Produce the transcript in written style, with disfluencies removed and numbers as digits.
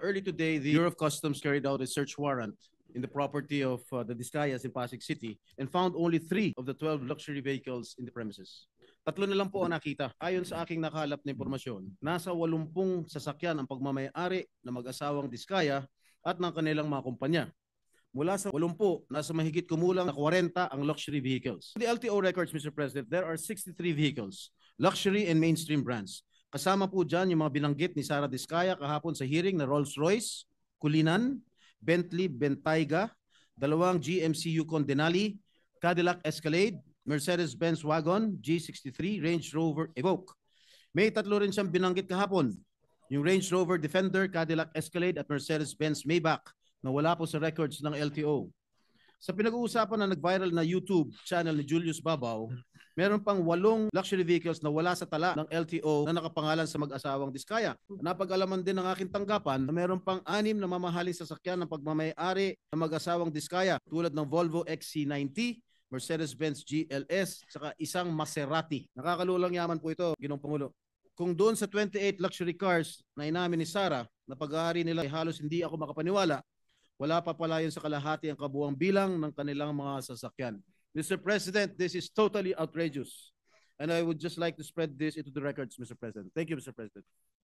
Early today, the Bureau of Customs carried out a search warrant in the property of the Discayas in Pasig City and found only 3 of the 12 luxury vehicles in the premises. Tatlo na lang po ang nakita. Ayon sa aking nakalap na impormasyon, nasa 80 sasakyan ang pagmamayari ng mag-asawang Diskaya at ng kanilang mga kumpanya. Mula sa 80, nasa mahigit kumulang na 40 ang luxury vehicles. In the LTO records, Mr. President, there are 63 vehicles, luxury and mainstream brands. Kasama po dyan yung mga binanggit ni Sara Diskaya kahapon sa hearing na Rolls-Royce, Kulinan, Bentley Bentayga, 2 GMC Yukon Denali, Cadillac Escalade, Mercedes-Benz Wagon, G63, Range Rover Evoque. May 3 rin siyang binanggit kahapon, yung Range Rover Defender, Cadillac Escalade at Mercedes-Benz Maybach na wala po sa records ng LTO. Sa pinag-uusapan na nag-viral na YouTube channel ni Julius Babaw, meron pang 8 luxury vehicles na wala sa tala ng LTO na nakapangalan sa mag-asawang Diskaya. Napag-alaman din ng aking tanggapan na meron pang 6 na mamahaling sasakyan ng pagmamayari ng mag-asawang Diskaya tulad ng Volvo XC90, Mercedes-Benz GLS, saka isang Maserati. Nakakalulang yaman po ito, Ginoong Pangulo. Kung doon sa 28 luxury cars na inamin ni Sara na pag-aari nila ay halos hindi ako makapaniwala, wala pa pala yun sa kalahati ang kabuang bilang ng kanilang mga sasakyan. Mr. President, this is totally outrageous. And I would just like to spread this into the records, Mr. President. Thank you, Mr. President.